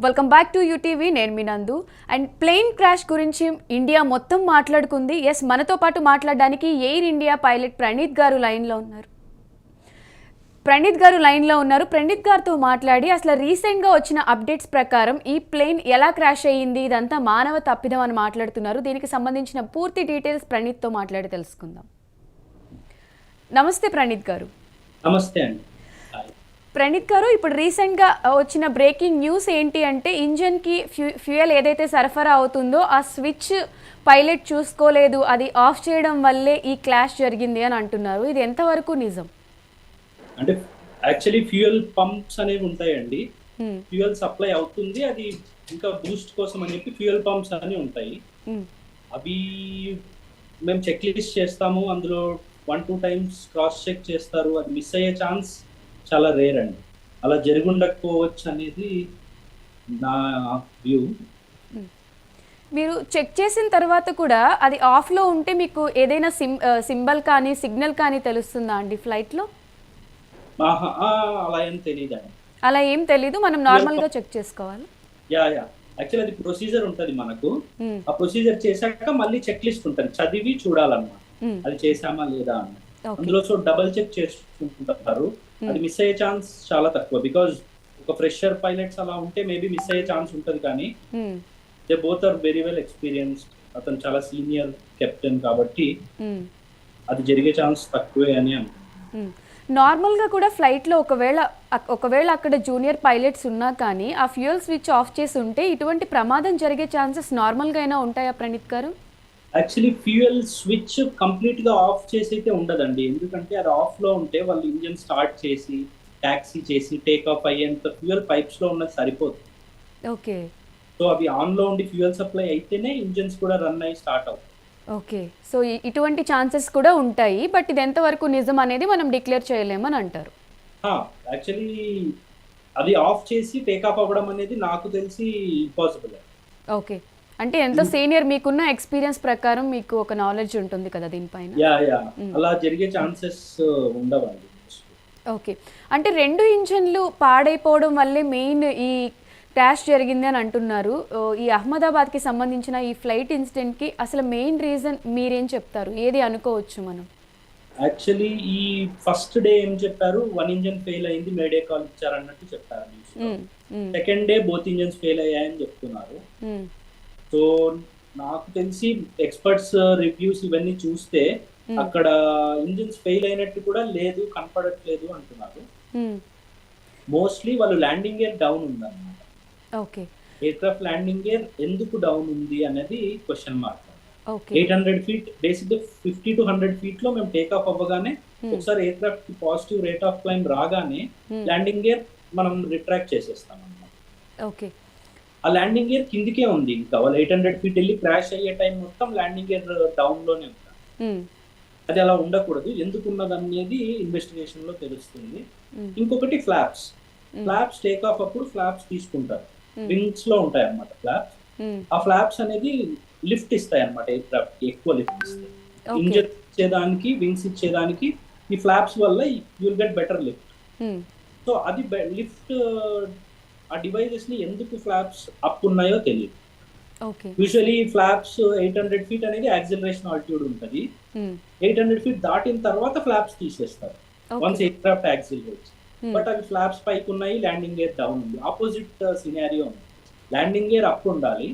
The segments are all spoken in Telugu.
Welcome back to UTV. నేను మీ నందు. అండ్ ప్లేన్ క్రాష్ గురించి ఇండియా మొత్తం మాట్లాడుకుంది. ఎస్, మనతో పాటు మాట్లాడడానికి ఎయిర్ ఇండియా పైలట్ ప్రణీత్ గారు లైన్లో ఉన్నారు. ప్రణీత్ గారితో మాట్లాడి అసలు రీసెంట్గా వచ్చిన అప్డేట్స్ ప్రకారం ఈ ప్లేన్ ఎలా క్రాష్ అయ్యింది, ఇదంతా మానవ తప్పిదం అని మాట్లాడుతున్నారు. దీనికి సంబంధించిన పూర్తి డీటెయిల్స్ ప్రణీత్తో మాట్లాడి తెలుసుకుందాం. నమస్తే ప్రణీత్ గారు. నమస్తే అండి. ప్రణీత్ గారు, ఇప్పుడు రీసెంట్గా వచ్చిన బ్రేకింగ్ న్యూస్ ఏంటి అంటే ఇంజన్కి ఫ్యూయల్ ఏదైతే సరఫరా అవుతుందో ఆ స్విచ్ పైలట్ చూసుకోలేదు, అది ఆఫ్ చేయడం వల్లే ఈ క్లాష్ జరిగింది అని అంటున్నారు. ఇది ఎంతవరకు నిజం? అంటే యాక్చువల్లీ ఫ్యూయల్ పంప్స్ అనేవి ఉంటాయండి. ఫ్యూయల్ సప్లై అవుతుంది, అది ఇంకా బూస్ట్ కోసం అని చెప్పి ఫ్యూయల్ పంప్స్ అని ఉంటాయి. అవి మేము చెక్ లిస్ట్ చేస్తాము, అందులో 1-2 టైమ్స్ క్రాస్ చెక్ చేస్తారు. అది మిస్ అయ్యే ఛాన్స్ చాలా రేర్ అండి. అలా జరుగుండకపోవచ్చు అనేది నా వ్యూ. మీరు చెక్ చేసిన తర్వాత కూడా అది ఆఫ్లో ఉంటే మీకు ఏదైనా సింబల్ కానీ సిగ్నల్ కానీ తెలుస్తుందా అండి ఫ్లైట్లో? అలా ఏం తెలియదండి. అలా ఏం తెలీదు, మనం నార్మల్గా చెక్ చేసుకోవాలి. యాక్చువల్లీ అది ప్రొసీజర్ ఉంటుంది మనకు. ఆ ప్రొసీజర్ చేశాక మళ్ళీ చెక్ లిస్ట్ ఉంటుంది, చదివి చూడాలన్నమాట అది చేసామా లేదా అని. అందులో సో డబుల్ చెక్ చేసుకుంటుంటారు. అది మిస్ అయ్యే ఛాన్స్ చాలా తక్కువ. బికాజ్ ఒక ఫ్రెషర్ పైలట్స్ అలా ఉంటే మేబీ మిస్ అయ్యే ఛాన్స్ ఉంటుంది, కానీ they both are very well experienced. అతను చాలా సీనియర్ కెప్టెన్ కాబట్టి అది జరిగే ఛాన్స్ తక్కువే అని అనుకుంటున్నాను. నార్మల్గా కూడా ఫ్లైట్లో ఒకవేళ అక్కడ జూనియర్ పైలట్స్ ఉన్నా కానీ ఆ ఫ్యూయల్ స్విచ్ ఆఫ్ చేసి ఉంటే ఇటువంటి ప్రమాదం జరిగే ఛాన్సెస్ నార్మల్గా అయినా ఉంటాయా ప్రణీత్ గారు? యాక్చువల్లీ ఫ్యూయల్ స్విచ్ కంప్లీట్ గా ఆఫ్ చేసి అయితే ఉండదండి. ఎందుకంటే అది ఆఫ్ లో ఉంటే వాళ్ళు ఇంజిన్ స్టార్ట్ చేసి టాక్సీ చేసి టేక్ ఆఫ్ అయ్యేంత ఫ్యూయల్ పైప్స్ లో ఉన్నది సరిపోతుంది. ఓకే. సో అవి ఆన్ లో ఉండి ఫ్యూయల్ సప్లై అయితేనే ఇంజిన్స్ కూడా రన్ అయ్యి స్టార్ట్ అవుతాయి. ఓకే. సో ఇటువంటి ఛాన్సెస్ కూడా ఉంటాయి, బట్ ఇది ఎంతవరకు నిజం అనేది మనం డిక్లేర్ చేయలేమని అంటారు. యాక్చువల్లీ అది ఆఫ్ చేసి టేక్ ఆఫ్ అవ్వడం అనేది నాకు తెలిసి ఇంపాసిబుల్. ఓకే. అంటే ఎంత సీనియర్, మీకున్న ఎక్స్పీరియన్స్ ప్రకారం మీకు ఒక నాలెడ్జ్ ఉంటుంది కదా దీనిపైన. అలా జరిగే ఛాన్సెస్ ఉండవండి. ఓకే. అంటే 2 ఇంజన్లు పాడైపోవడం వల్లే మెయిన్ ఈ క్రాష్ జరిగింది అని అంటున్నారు. ఈ అహ్మదాబాద్కి సంబంధించిన ఈ ఫ్లైట్ ఇన్సిడెంట్కి అసలు మెయిన్ రీజన్ మీరేం చెప్తారు? ఏది అనుకోవచ్చు మనం? యాక్చువల్లీ ఈ ఫస్ట్ డే ఏం చెప్పారు, 1 ఇంజన్ ఫెయిల్ అయింది, మేడే కాల్ ఇచ్చారు అన్నట్టు చెప్పారు. Second day both engines fail అయ్యాయని చెప్తున్నారు. సో నాకు తెలిసి ఎక్స్పర్ట్స్ రివ్యూస్ ఇవన్నీ చూస్తే అక్కడ ఇంజిన్స్ ఫెయిల్ అయినట్టు కూడా లేదు, కనపడట్లేదు అంటున్నారు. మోస్ట్లీ వాళ్ళు ల్యాండింగ్ గేర్ డౌన్ ఉందన్నమాట. ఓకే. ఎయిర్క్రాఫ్ట్ ల్యాండింగ్ గేర్ ఎందుకు డౌన్ ఉంది అనేది question mark. 800 feet basic 50 to 100 feet లో మేము టేక్ ఆఫ్ అవ్వగానే ఒకసారి aircraft positive rate of climb రాగానే ల్యాండింగ్ గేర్ మనం రిట్రాక్ట్ చేసేస్తాం అన్నమాట. ఓకే. ఆ ల్యాండింగ్ గేర్ కిందికే ఉంది. ఇంకా వాళ్ళు 800 feet వెళ్ళి క్రాష్ అయ్యే టైం మొత్తం ల్యాండింగ్ గేర్ డౌన్ లోనే ఉంది. అది అలా ఉండకూడదు. ఎందుకు ఉన్నది అనేది ఇన్వెస్టిగేషన్ లో తెలుస్తుంది. ఇంకొకటి ఫ్లాప్స్ టేక్ ఆఫ్ అప్పుడు ఫ్లాప్స్ తీసుకుంటారు, వింగ్స్ లో ఉంటాయి అన్నమాట ఫ్లాప్స్. ఆ ఫ్లాప్స్ అనేది లిఫ్ట్ ఇస్తాయి అన్నమాట, ఎయిర్క్రాఫ్ట్ కి ఎక్కువ లిఫ్ట్ ఇస్తాయి. ఇంజన్ ఇచ్చేదానికి వింగ్స్ ఇచ్చేదానికి ఈ ఫ్లాప్స్ వల్ల you will get better lift. So అది లిఫ్ట్ ఆ డివైజెస్ ని ఎందుకు ఫ్లాప్స్ అప్ ఉన్నాయో తెలియదు. యూజువలీ ఫ్లాప్స్ 800 feet అనేది యాక్సిలరేషన్ ఆల్టిట్యూడ్ ఉంటుంది. 800 feet దాటిన తర్వాత ఫ్లాప్స్ తీసేస్తారు వన్స్ ఎయిర్క్రాఫ్ట్ యాక్సిలరేట్స్. బట్ అవి ఫ్లాప్స్ పైకి ఉన్నాయి, ల్యాండింగ్ గేర్ డౌన్ ఉంది. ఆపోజిట్ సినారియో ఉంది. ల్యాండింగ్ గేర్ అప్ ఉండాలి,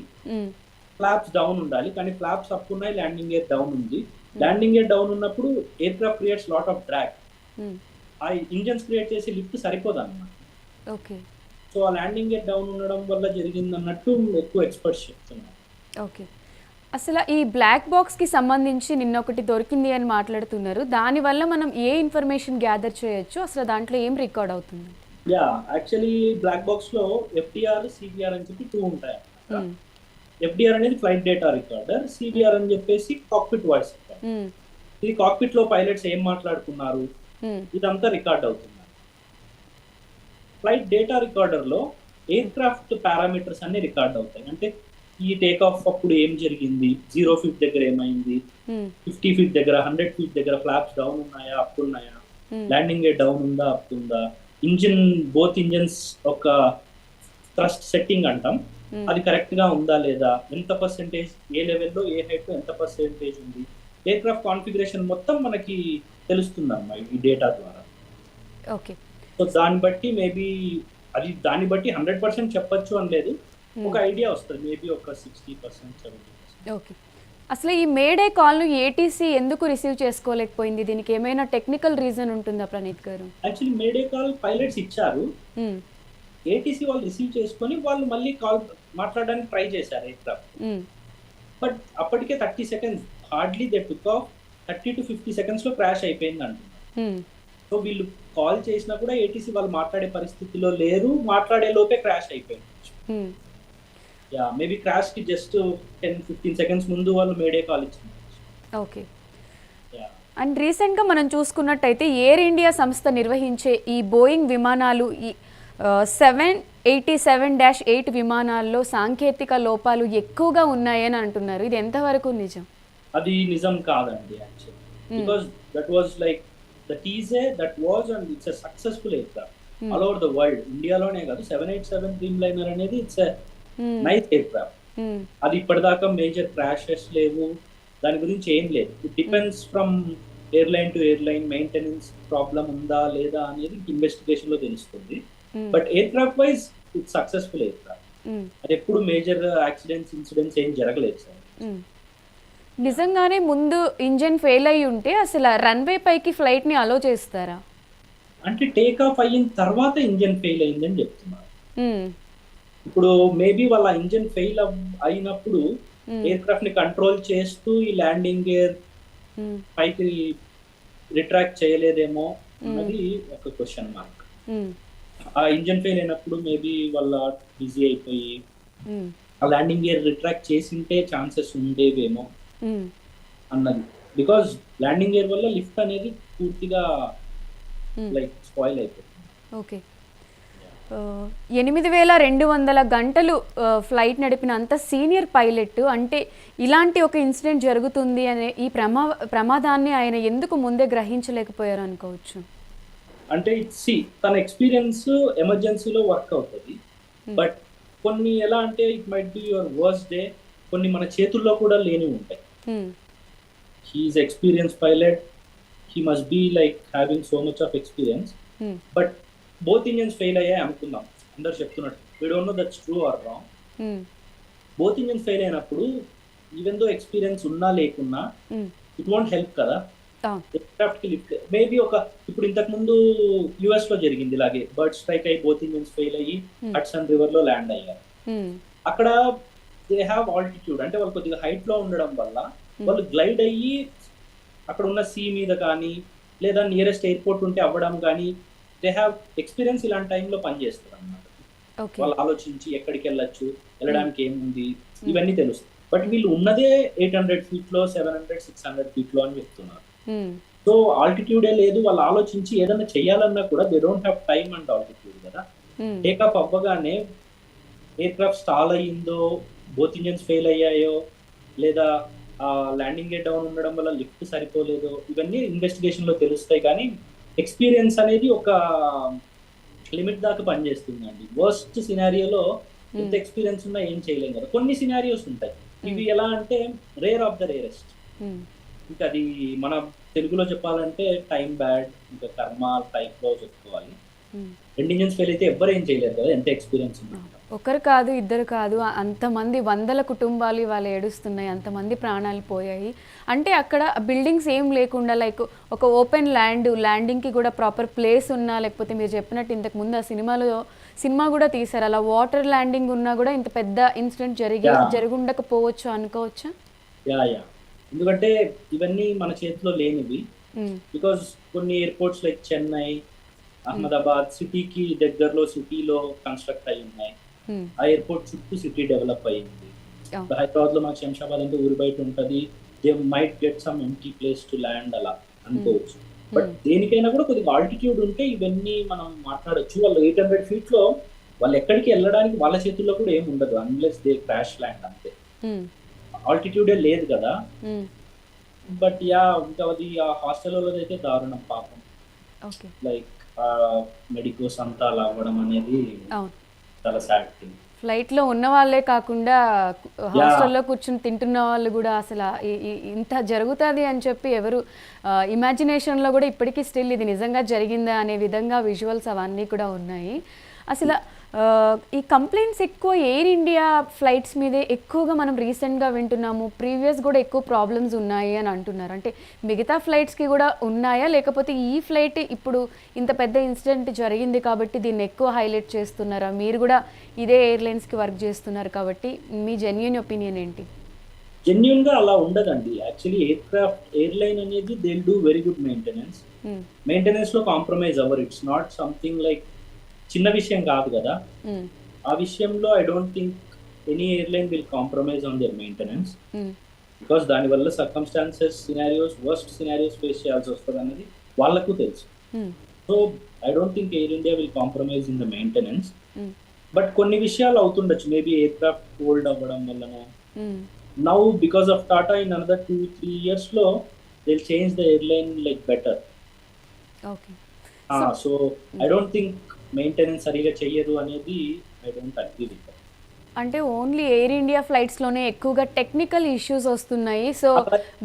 ఫ్లాప్స్ డౌన్ ఉండాలి, కానీ ఫ్లాప్స్ అప్ ఉన్నాయి, ల్యాండింగ్ గేర్ డౌన్ ఉంది. ల్యాండింగ్ గేర్ డౌన్ ఉన్నప్పుడు aircraft creates lot of drag. ఆ ఇంజన్స్ క్రియేట్ చేసి లిఫ్ట్ సరిపోదు అన్నమాట. ఓకే. సో ఆ ల్యాండింగ్ గేర్ డౌన్ ఉండడం వల్ల జరిగింది అన్నట్టు ఎక్కువ ఎక్స్పర్ట్స్ చెప్తున్నారు. ఓకే. అసలు ఈ బ్లాక్ బాక్స్కి సంబంధించి నిన్న ఒకటి దొరికింది అని మాట్లాడుతున్నారు. దానివల్ల మనం ఏ ఇన్ఫర్మేషన్ గ్యాదర్ చేయొచ్చు, అసలు దాంట్లో ఏం రికార్డ్ అవుతుంది? యాక్చువల్లీ బ్లాక్ బాక్స్ లో ఎఫ్డిఆర్, సిబిఆర్ అని చెప్పి 2 ఉంటాయి. ఎఫ్డిఆర్ అనేది ఫ్లైట్ డేటా రికార్డర్, సిబిఆర్ అని చెప్పేసి కాక్పిట్ వాయిస్ రికార్డర్. ఇది కాక్పిట్ లో పైలట్స్ ఏం మాట్లాడుకున్నారు ఇదంతా రికార్డ్ అవుతుంది. ఫ్లైట్ డేటా రికార్డర్ లో ఎయిర్ క్రాఫ్ట్ పారామీటర్స్ అన్ని రికార్డ్ అవుతాయి. అంటే ఈ టేక్ ఆఫ్ అప్పుడు ఏం జరిగింది, 0 feet దగ్గర ఏమైంది, 50 feet దగ్గర, 100 feet దగ్గర ఫ్లాప్స్ డౌన్ ఉన్నాయా, అప్ ఉన్నాయా, ల్యాండింగ్ గేర్ డౌన్ ఉందా, అప్ ఉందా, ఇంజిన్ బోత్ ఇంజన్స్ ఒక థ్రస్ట్ సెట్టింగ్ అంటాం, అది కరెక్ట్ గా ఉందా లేదా, ఎంత పర్సెంటేజ్ ఏ లెవెల్లో ఏ హైట్ లో ఎంత పర్సెంటేజ్ ఉంది, ఎయిర్ క్రాఫ్ట్ కాన్ఫిగరేషన్ మొత్తం మనకి తెలుస్తుందమ్మా ఈ డేటా ద్వారా. ఓకే. సో దాన్ని బట్టి మేబీ దాన్ని బట్టి 100% చెప్పొచ్చు అని లేదు, ఒక ఐడియా వస్తుంది, మేబీ ఒక 60%, 70%. ఓకే. అసలు ఈ మేడే కాల్ను ఏటీసీ ఎందుకు రిసీవ్ చేసుకోలేకపోయింది? దీనికి ఏమైనా టెక్నికల్ రీజన్ ఉంటుందా ప్రణీత్ గారు? యాక్చువల్లీ మేడే కాల్ పైలట్స్ ఇచ్చారు, ఏటీసీ వాళ్ళు రిసీవ్ చేసుకొని వాళ్ళు మళ్ళీ కాల్ మాట్లాడడానికి ట్రై చేశారు ఎయిర్క్రాఫ్ట్, బట్ అప్పటికే 30 seconds hardly they took off, 30 to 50 seconds లో క్రాష్ అయిపోయింది అంటున్నారు. సో వీళ్ళు కాల్ చేసినా కూడా ఏటీసీ వాళ్ళు మాట్లాడే పరిస్థితిలో లేరు, మాట్లాడే లోపే క్రాష్ అయిపోయింది. యా, మేబీ క్రాష్ కి జస్ట్ 10-15 seconds ముందు వాళ్ళు మేడే కాల్ ఇచ్చింది. ఓకే. అండ్ రీసెంట్గా మనం చూసుకున్నట్టయితే ఎయిర్ ఇండియా సంస్థ నిర్వహించే ఈ బోయింగ్ విమానాలు, ఈ 787-8 విమానాల్లో సాంకేతిక లోపాలు ఎక్కువగా ఉన్నాయని అంటున్నారు. ఇది ఎంతవరకు నిజం? అది నిజం కాదండి actually, because that was like the TJ that was and it's a successful aircraft all over the world. ఇండియాలోనే కాదు, 787 Dreamliner అనేది ఇట్స్ ఎ నైస్ ఎయిర్క్రాఫ్ట్. అది ఇప్పటిదాకా మేజర్ క్రాషెస్ లేవు, దాని గురించి ఏం లేదు. It depends from airline to airline, maintenance problem ఉందా లేదా అనేది ఇన్వెస్టిగేషన్ లో తెలుస్తుంది. But aircraft wise it's successful aircraft, అది ఎప్పుడు మేజర్ యాక్సిడెంట్స్ ఇన్సిడెంట్స్ ఏం జరగలేదు సార్. నిజంగానే ముందు ఇంజిన్ ఫెయిల్ అయ్యి ఉంటే అసలు రన్వే పైకి ఫ్లైట్ ని అలో చేస్తారా? అంటే టేక్ ఆఫ్ అయిన తర్వాత ఇంజిన్ ఫెయిల్ అయిందని చెప్తున్నారు. ఇప్పుడు మేబీ వాళ్ళ ఇంజిన్ ఫెయిల్ అయినప్పుడు ఎయిర్ క్రాఫ్ట్ ని కంట్రోల్ చేస్తూ ఈ ల్యాండింగ్ గేర్ పైకి రిట్రాక్ట్ చేయలేదేమో అన్నది ఒక క్వశ్చన్ మార్క్. ఆ ఇంజిన్ ఫెయిల్ అయినప్పుడు మేబీ వాళ్ళ బిజీ అయిపోయి ఆ ల్యాండింగ్ గేర్ రిట్రాక్ట్ చేసింటే ఛాన్సెస్ ఉండేవేమో అన్నది. బికాజ్ ల్యాండింగ్ గేర్ వల్ల లిఫ్ట్ అనేది పూర్తిగా లైక్ స్పాయిల్ అయిపోతుంది. ఓకే. 8200 గంటలు ఫ్లైట్ నడిపిన అంత సీనియర్ పైలట్ అంటే ఇలాంటి ఒక ఇన్సిడెంట్ జరుగుతుంది అనే ఈ ప్రమాదాన్ని ఆయన ఎందుకు ముందే గ్రహించలేకపోయారు అనుకోవచ్చు? అంటే తన ఎక్స్పీరియన్స్ ఎమర్జెన్సీలో వర్క్ అవుతుంది, బట్ కొన్ని ఎలా అంటే it might be your worst day, కొన్ని మన చేతుల్లో కూడా లేని ఉంటాయి. He's experience pilot, he must be like having so much of experience, but both engines fail అయ్యాయి అనుకుందాం, అందరు చెప్తున్నట్టు. We don't know that's true or wrong. Both engines fail అయినప్పుడు ఈవెన్ దో ఎక్స్పీరియన్స్ ఉన్నా లేకున్నా ఇట్ వోంట్ హెల్ప్ కదా ఎయిర్క్రాఫ్ట్ కి లిఫ్ట్. మేబీ ఇప్పుడు ఇంతకు ముందు యుఎస్ లో జరిగింది ఇలాగే, బర్డ్ స్ట్రైక్ అయ్యి బోత్ ఇంజిన్స్ ఫెయిల్ అయ్యి హడ్సన్ రివర్ లో ల్యాండ్ అయ్యారు. అక్కడ దే హ్యావ్ ఆల్టిట్యూడ్, అంటే వాళ్ళు కొద్దిగా హైట్ లో ఉండడం వల్ల వాళ్ళు గ్లైడ్ అయ్యి అక్కడ ఉన్న సీ మీద కానీ లేదా నియరెస్ట్ ఎయిర్పోర్ట్ ఉంటే అవ్వడం కానీ, దే హ్యావ్ ఎక్స్పీరియన్స్ ఇలాంటి టైంలో పనిచేస్తారు అన్నమాట. వాళ్ళు ఆలోచించి ఎక్కడికి వెళ్ళొచ్చు, వెళ్ళడానికి ఏముంది, ఇవన్నీ తెలుస్తుంది. బట్ వీళ్ళు ఉన్నదే 800 feet లో, 700-600 feet లో అని చెప్తున్నారు. సో ఆల్టిట్యూడే లేదు, వాళ్ళు ఆలోచించి ఏదైనా చెయ్యాలన్నా కూడా they don't have time and altitude కదా. టేకప్ అవ్వగానే ఎయిర్ క్రాఫ్ట్ స్టాల్ అయ్యిందో, బోత్ ఇంజన్స్ ఫెయిల్ అయ్యాయో, లేదా ల్యాండింగ్ గేర్ డౌన్ ఉండడం వల్ల లిఫ్ట్ సరిపోలేదో, ఇవన్నీ ఇన్వెస్టిగేషన్ లో తెలుస్తాయి. కానీ ఎక్స్పీరియన్స్ అనేది ఒక లిమిట్ దాకా పనిచేస్తుందండి. వర్స్ట్ సినారియోలో ఎంత ఎక్స్పీరియన్స్ ఉన్నా ఏం చేయలేం కదా. కొన్ని సినారియోస్ ఉంటాయి, ఇవి ఎలా అంటే రేర్ ఆఫ్ ద రేరెస్ట్. ఇంకా అది మన తెలుగులో చెప్పాలంటే టైం బ్యాడ్, ఇంకా కర్మ టైప్ లో చెప్పుకోవాలి. రెండు ఇంజన్స్ ఫెయిల్ అయితే ఎవ్వరు ఏం చేయలేరు కదా, ఎంత ఎక్స్పీరియన్స్ ఉంది. ఒకరు కాదు, ఇద్దరు కాదు, అంతమంది 100 కుటుంబాలు వాళ్ళు ఏడుస్తున్నాయి, అంతమంది ప్రాణాలు పోయాయి. అంటే అక్కడ బిల్డింగ్స్ ఏం లేకుండా లైక్ ఒక ఓపెన్ ల్యాండింగ్కి కూడా ప్రాపర్ ప్లేస్ ఉన్నా, లేకపోతే మీరు చెప్పినట్టు ఇంతకు ముందు ఆ సినిమా కూడా తీశారు, అలా వాటర్ ల్యాండింగ్ ఉన్నా కూడా ఇంత పెద్ద ఇన్సిడెంట్ జరుగుండకపోవచ్చు అనుకోవచ్చా? ఎందుకంటే ఇవన్నీ మన చేతిలో లేనివి. బికాజ్ కొన్ని ఎయిర్పోర్ట్స్ లైక్ చెన్నై, అహ్మదాబాద్ సిటీకి దగ్గరలో సిటీలో కన్స్ట్రక్ట్ అయి ఉన్నాయి. ఆ ఎయిర్పోర్ట్ చుట్టూ సిటీ డెవలప్ అయ్యింది. హైదరాబాద్ లో మాకు శంషాబాద్ అంటే ఊరి బయట ఉంటది, they might get some empty place to land అలా అనుకోవచ్చు. బట్ దేనికైనా కూడా కొద్దిగా ఆల్టిట్యూడ్ ఉంటే ఇవన్నీ మనం మాట్లాడొచ్చు. వాళ్ళు 800 feet లో వాళ్ళు ఎక్కడికి వెళ్ళడానికి వాళ్ళ చేతుల్లో కూడా ఏమి ఉండదు, అన్లెస్ దే క్రాష్ ల్యాండ్ అంతే. ఆల్టిట్యూడే లేదు కదా. బట్ ఇంకా అది ఆ హాస్టల్లో అయితే దారుణం పాపం. లైక్ మెడికోస్ అంతా అలా అవ్వడం అనేది చాలా సాడ్ థింగ్. ఫ్లైట్లో ఉన్న వాళ్ళే కాకుండా హాస్టల్లో కూర్చుని తింటున్న వాళ్ళు కూడా అసలు ఇంత జరుగుతుంది అని చెప్పి ఎవరు ఇమాజినేషన్లో కూడా ఇప్పటికీ స్టిల్ ఇది నిజంగా జరిగిందా అనే విధంగా విజువల్స్ అవన్నీ కూడా ఉన్నాయి. అసలు ఈ కంప్లైంట్స్ ఎక్కువ ఎయిర్ ఇండియా ఫ్లైట్స్ మీదే ఎక్కువగా మనం రీసెంట్గా వింటున్నాము. ప్రీవియస్ కూడా ఎక్కువ ప్రాబ్లమ్స్ ఉన్నాయి అని అంటున్నారు. అంటే మిగతా ఫ్లైట్స్కి కూడా ఉన్నాయా, లేకపోతే ఈ ఫ్లైట్ ఇప్పుడు ఇంత పెద్ద ఇన్సిడెంట్ జరిగింది కాబట్టి దీన్ని ఎక్కువ హైలైట్ చేస్తున్నారా? మీరు కూడా ఇదే ఎయిర్లైన్స్కి వర్క్ చేస్తున్నారు కాబట్టి మీ జెన్యూన్ ఒపీనియన్ ఏంటి? జెన్యున్ గా అలా ఉండదండి. యాక్చువల్లీ ఎయిర్లైన్ అనేది they do very good maintenance లో కాంప్రమైజ్ అవ్వరు. ఇట్స్ నాట్ సంథింగ్ లైక్ చిన్న విషయం కాదు కదా. ఆ విషయంలో I don't think any airline will compromise on their maintenance, because దానివల్ల circumstances scenarios worst scenarios face చేయాల్సి వస్తుంది అనేది వాళ్ళకు తెలుసు. So I don't think Air India will compromise in the maintenance. But కొన్ని విషయాలు అవుతుండొచ్చు, మేబీ ఎయిర్ క్రాఫ్ట్ ఓల్డ్ అవ్వడం వల్లనో. Now because of Tata in another 2-3 years లో they will change the airline like better. So I don't think maintenance సరిగా చెయ్యరు అనేది ఐ డోంట్ అగ్రీ విత్. అంటే ఓన్లీ ఎయిర్ ఇండియా ఫ్లైట్స్లోనే ఎక్కువగా టెక్నికల్ ఇష్యూస్ వస్తున్నాయి. So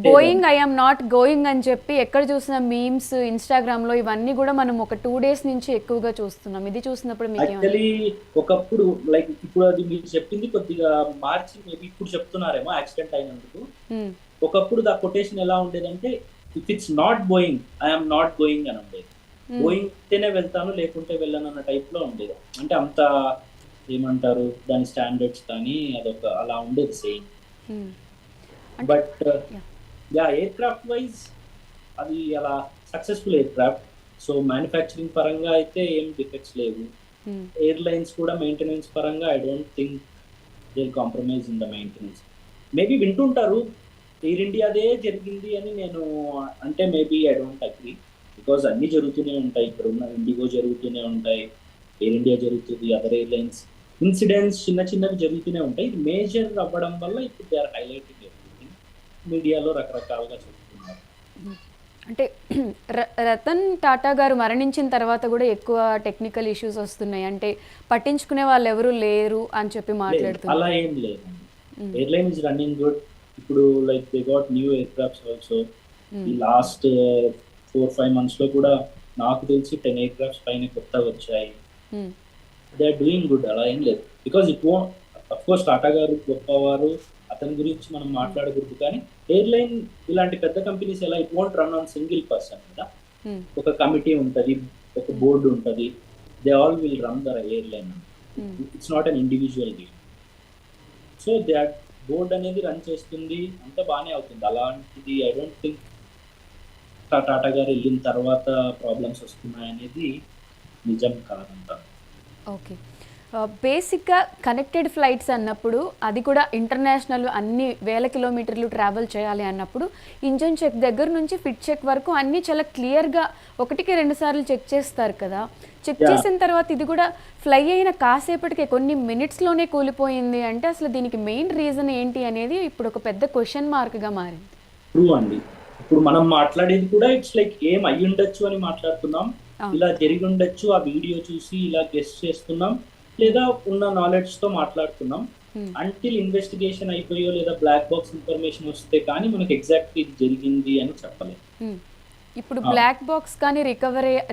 Boeing I'm not going అని చెప్పి ఎక్కడ చూసిన మీమ్స్ ఇన్స్టాగ్రామ్లో ఇవన్నీ కూడా మనం ఒక 2 days నుంచి ఎక్కువగా చూస్తున్నాం. ఇది చూసినప్పుడు మీకు యాక్చువల్లీ ఒకప్పుడు లైక్ ఇప్పుడు అది మీరు చెప్పింది కొద్దిగా మార్చి మేబీ ఇప్పుడు చెప్తున్నారేమో యాక్సిడెంట్ అయినందుకు. ఒకప్పుడు దా కొటేషన్ ఎలా ఉండేదంటే if it's not Boeing I'm not going అని ఉండేది. గోయింగ్ అయితేనే వెళ్తాను లేకుంటే వెళ్ళను అన్న టైప్ లో ఉండేది. అంటే అంత ఏమంటారు దాని స్టాండర్డ్స్ కానీ అదొక అలా ఉండేది same. But aircraft wise అది అలా successful aircraft. So manufacturing పరంగా అయితే ఏం డిఫెక్ట్స్ లేవు. ఎయిర్లైన్స్ కూడా మెయింటెనెన్స్ పరంగా I don't think they will compromise in the maintenance. Maybe వింటుంటారు ఎయిర్ ఇండియాదే జరిగింది అని నేను అంటే maybe I don't agree, because అన్నీ జరుగుతూనే ఉంటాయి. ఇక్కడ ఉన్న ఇండిగో జరుగుతూనే ఉంటాయి, ఎయిర్ ఇండియా జరుగుతుంది, అదర్ ఎయిర్లైన్స్ ఇన్సిడెంట్స్ చిన్న చిన్నవి జరుగుతూనే ఉంటాయి. ఇది మేజర్ అవ్వడం వల్ల ఇప్పుడు దే ఆర్ హైలైటింగ్ ఎవ్రీథింగ్, మీడియాలో రకరకాలుగా చెప్తున్నారు. అంటే రతన్ టాటా గారు మరణించిన తర్వాత కూడా ఎక్కువ టెక్నికల్ ఇష్యూస్ వస్తున్నాయి, అంటే పట్టించుకునే వాళ్ళు ఎవరు లేరు అని చెప్పి మాట్లాడుతున్నారు. అలా ఏం లేదండి, ఎయిర్లైన్ ఇస్ రన్నింగ్ గుడ్. ఇప్పుడు like they got new air crafts also. ఈ లాస్ట్ 4-5 months లో కూడా నాకు తెలిసి 10 ఎయిర్ క్రాఫ్ట్స్ పైన కొత్తగా వచ్చాయి. They are doing good. అలా ఏం లేదు, because it won't of course Tata గారు గొప్పవారు, అతని గురించి మనం మాట్లాడకూడదు. కానీ ఎయిర్లైన్ ఇలాంటి పెద్ద కంపెనీస్ ఎలా it won't run on single person కదా. ఒక కమిటీ ఉంటుంది, ఒక బోర్డు ఉంటుంది, they all will run the airline. It's not an individual game. So they board అనేది రన్ చేస్తుంది, అంతా బాగానే అవుతుంది. అలాంటిది ఐ డోంట్ థింక్ టాటా గారు వెళ్ళిన తర్వాత ప్రాబ్లమ్స్ వస్తున్నాయనేది నిజం కాదంట. ఓకే, బేసిక్గా కనెక్టెడ్ ఫ్లైట్స్ అన్నప్పుడు అది కూడా ఇంటర్నేషనల్ అన్ని వేల కిలోమీటర్లు ట్రావెల్ చేయాలి అన్నప్పుడు ఇంజన్ చెక్ దగ్గర నుంచి ఫిట్ చెక్ వరకు అన్నీ చాలా క్లియర్గా 1-2 సార్లు చెక్ చేస్తారు కదా. చెక్ చేసిన తర్వాత ఇది కూడా ఫ్లై అయిన కాసేపటికే కొన్ని మినిట్స్లోనే కూలిపోయింది అంటే అసలు దీనికి మెయిన్ రీజన్ ఏంటి అనేది ఇప్పుడు ఒక పెద్ద క్వశ్చన్ మార్క్గా మారింది. ట్రూ అండి, ఇప్పుడు మనం మాట్లాడేది కూడా ఇట్స్ లైక్ ఏం అయ్యి ఉండొచ్చు అని మాట్లాడుతున్నాం, ఇలా జరిగి ఉండొచ్చు ఆ వీడియో చూసి ఇలా గెస్ట్ చేస్తున్నాం, లేదా ఉన్న నాలెడ్జ్ తో మాట్లాడుతున్నాం. అంటిల్ ఇన్వెస్టిగేషన్ అయిపోయో లేదా బ్లాక్ బాక్స్ ఇన్ఫర్మేషన్ వస్తే కానీ మనకు ఎగ్జాక్ట్ ఇది జరిగింది అని చెప్పలేదు. ఇప్పుడు బ్లాక్ బాక్స్ కానీ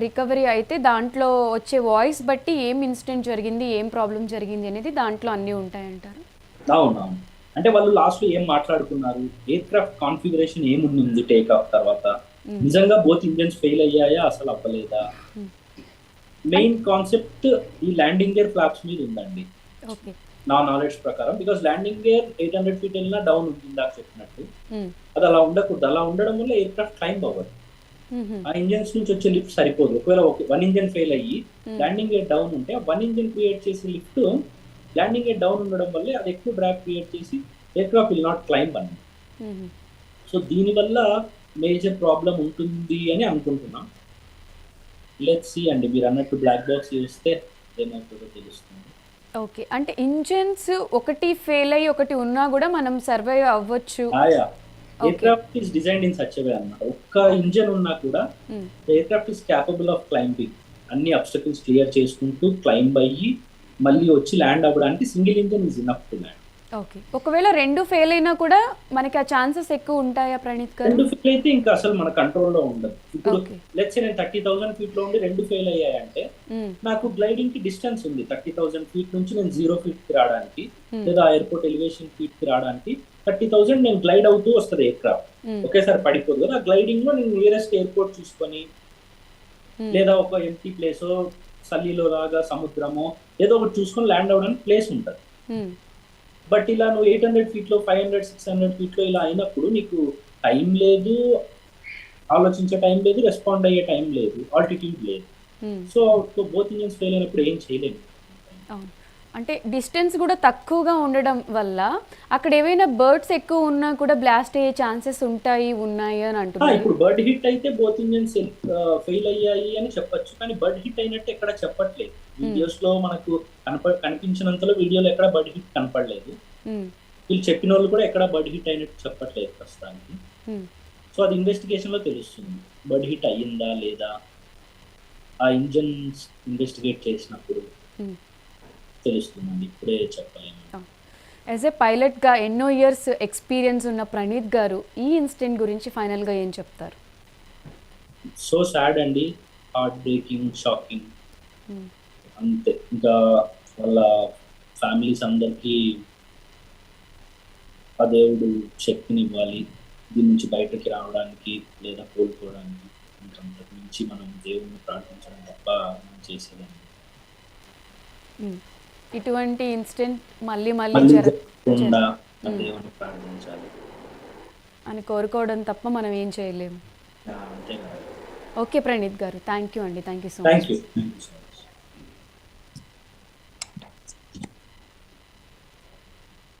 రికవరీ అయితే దాంట్లో వచ్చే వాయిస్ బట్టి ఏం ఇన్సిడెంట్ జరిగింది, ఏం ప్రాబ్లం జరిగింది అనేది దాంట్లో అన్నీ ఉంటాయంటారు. అవునవును, అంటే వాళ్ళు లాస్ట్ లో ఏం మాట్లాడుకున్నారు, ఎయిర్ క్రాఫ్ట్ కాన్ఫిగరేషన్ ఏముంది టేక్ ఆఫ్ తర్వాత, నిజంగా బోత్ ఇంజన్స్ ఫెయిల్ అయ్యాయా అసలు అవ్వలేదా. మెయిన్ కాన్సెప్ట్ ఈ ల్యాండింగ్ గేర్ ఫ్లాప్స్ మీద ఉందండి నా నాలెడ్జ్ ప్రకారం. బికాస్ ల్యాండింగ్ గేర్ 800 feet వెళ్ళినా డౌన్ ఉంటుంది ఇందాక చెప్పినట్టు. అది అలా ఉండకూడదు. అలా ఉండడం వల్ల ఎయిర్ క్రాఫ్ట్ క్లైంబ్ అవ్వదు. ఆ ఇంజన్స్ నుంచి వచ్చే లిఫ్ట్ సరిపోదు. ఒకవేళ 1 ఇంజన్ ఫెయిల్ అయ్యి ల్యాండింగ్ గేర్ డౌన్ ఉంటే 1 ఇంజన్ క్రియేట్ చేసే లిఫ్ట్ ల్యాండింగ్ గేర్ డౌన్ ఉండడం వల్ల అది ఎక్కువ డ్రాగ్ క్రియేట్ చేసి air craft will not climb అని. సో దీనివల్ల మేజర్ ప్రాబ్లం ఉంటుంది అని అనుకుంటున్నాం. లెట్స్ సీ అండి, మీరు అన్నట్టు బ్లాక్ బాక్స్ చూస్తే ఏమవుతుందో తెలుస్తుంది. ఓకే, అంటే ఇంజన్స్ ఒకటి ఫెయిల్ అయ్యి ఒకటి ఉన్నా కూడా మనం సర్వైవ్ అవ్వచ్చు. Aircraft is designed in such a way అన్నమాట. ఒక్క ఇంజన్ ఉన్నా కూడా aircraft is capable of climbing. అన్ని అబ్స్టకల్స్ క్లియర్ చేసుకుంటూ క్లైంబ్ అయ్యి మళ్ళీ వచ్చి ల్యాండ్ అవ్వడానికి single engine is enough to land. Okay. ఒకవేళ 2 ఫెయిల్ అయినా కూడా మనకి ఆ ఛాన్సెస్ ఎక్కువ ఉంటాయా ప్రణీత్ గారు? 2 ఫెయిల్ అయితే ఇంకా అసలు మన కంట్రోల్లో ఉండదు. ఇప్పుడు ఓకే. లెట్స్ సే నేను 30,000 ఫీట్ లో ఉండి 2 ఫెయిల్ అయ్యాయంటే హ్మ్. నాకు గ్లైడింగ్ కి డిస్టెన్స్ ఉంది. 30,000 ఫీట్ నుంచి నేను 0 ఫీట్ కి రావడానికి Hmm. లేదా ఎయిర్పోర్ట్ ఎలివేషన్ ఫీట్ కి రావడానికి 30,000 నేను గ్లైడ్ అవుతూ వస్తుంది ఎయిర్క్రాఫ్ట్. Hmm. ఒకేసారి పడిపోదు కదా. ఆ గ్లైడింగ్ లో నేను నియరెస్ట్ ఎయిర్పోర్ట్ చూసుకొని Hmm. లేదా ఒక ఎంటీ ప్లేసో సల్లీలో లాగా సముద్రమో ఏదో ఒకటి చూసుకొని ల్యాండ్ అవ్వడానికి ప్లేస్ ఉంటుంది. హ్మ్. బట్ ఇలా నువ్వు 800 ఫీట్ లో 500 600 ఫీట్ లో ఇలా అయినప్పుడు నీకు టైం లేదు, ఆలోచించే టైం లేదు, రెస్పాండ్ అయ్యే టైం లేదు, ఆల్టిట్యూడ్ లేదు. హ్మ్. సో బోత్ ఇంజన్స్ ఫెయిల్ అయినప్పుడు ఏం చేయలేము. అవును. అంటే డిస్టెన్స్ కూడా తక్కువగా ఉండడం వల్ల అక్కడ ఏవైనా బర్డ్స్ ఎక్కువ ఉన్నా కూడా బ్లాస్ట్ అయ్యే ఛాన్సెస్ ఉన్నాయి అని అంటున్నారు. ఇప్పుడు బర్డ్ హిట్ అయితే బోత్ ఇంజన్స్ ఫెయిల్ అయ్యాయి అని చెప్పొచ్చు, కానీ బర్డ్ హిట్ అయినట్టు ఎక్కడ చెప్పట్లేదు. వీడియోస్ లో మనకు కనిపించినంతలో వీడియోలో ఎక్కడ బర్డ్ హిట్ కనపడలేదు. హ్మ్. వీళ్ళు చెప్పిన వాళ్ళు కూడా ఎక్కడ బర్డ్ హిట్ అయినట్టు చెప్పట్లేదు ప్రస్తుతానికి. హ్మ్. సో అది ఇన్వెస్టిగేషన్ లో తెలుస్తుంది బర్డ్ హిట్ అయ్యిందా లేదా. ఆ ఇంజన్స్ ఇన్వెస్టిగేట్ చేసినప్పుడు హ్మ్. తెలుస్తుందండి, ఇప్పుడే చెప్పలేము. యాజ్ ఏ పైలట్గా ఎన్నో ఇయర్స్ ఎక్స్పీరియన్స్ ఉన్న ప్రణీత్ గారు ఈ ఇన్సిడెంట్ గురించి ఫైనల్గా ఏం చెప్తారు? సో సాడ్ అండి, హార్ట్ బ్రేకింగ్, షాకింగ్ Hmm. అంతే. ఇంకా వాళ్ళ ఫ్యామిలీస్ అందరికీ ఆ దేవుడు శక్తిని ఇవ్వాలి దీని నుంచి బయటకి రావడానికి లేదా కోలుకోవడానికి. ఇంకంతకు మించి మనం దేవుడిని ప్రార్థించడం తప్ప మనం చేసేదాన్ని Hmm. ఇటువంటి ఇన్సిడెంట్ మళ్ళీ మళ్ళీ జరగకుండా ఆ దేవుడిని ప్రార్థించాలి అని కోరుకోవడం తప్ప మనం ఏం చేయలేము. అంతే కదా. ఓకే ప్రణీత్ గారు, థ్యాంక్ యూ అండి, thank you so much. Thank you.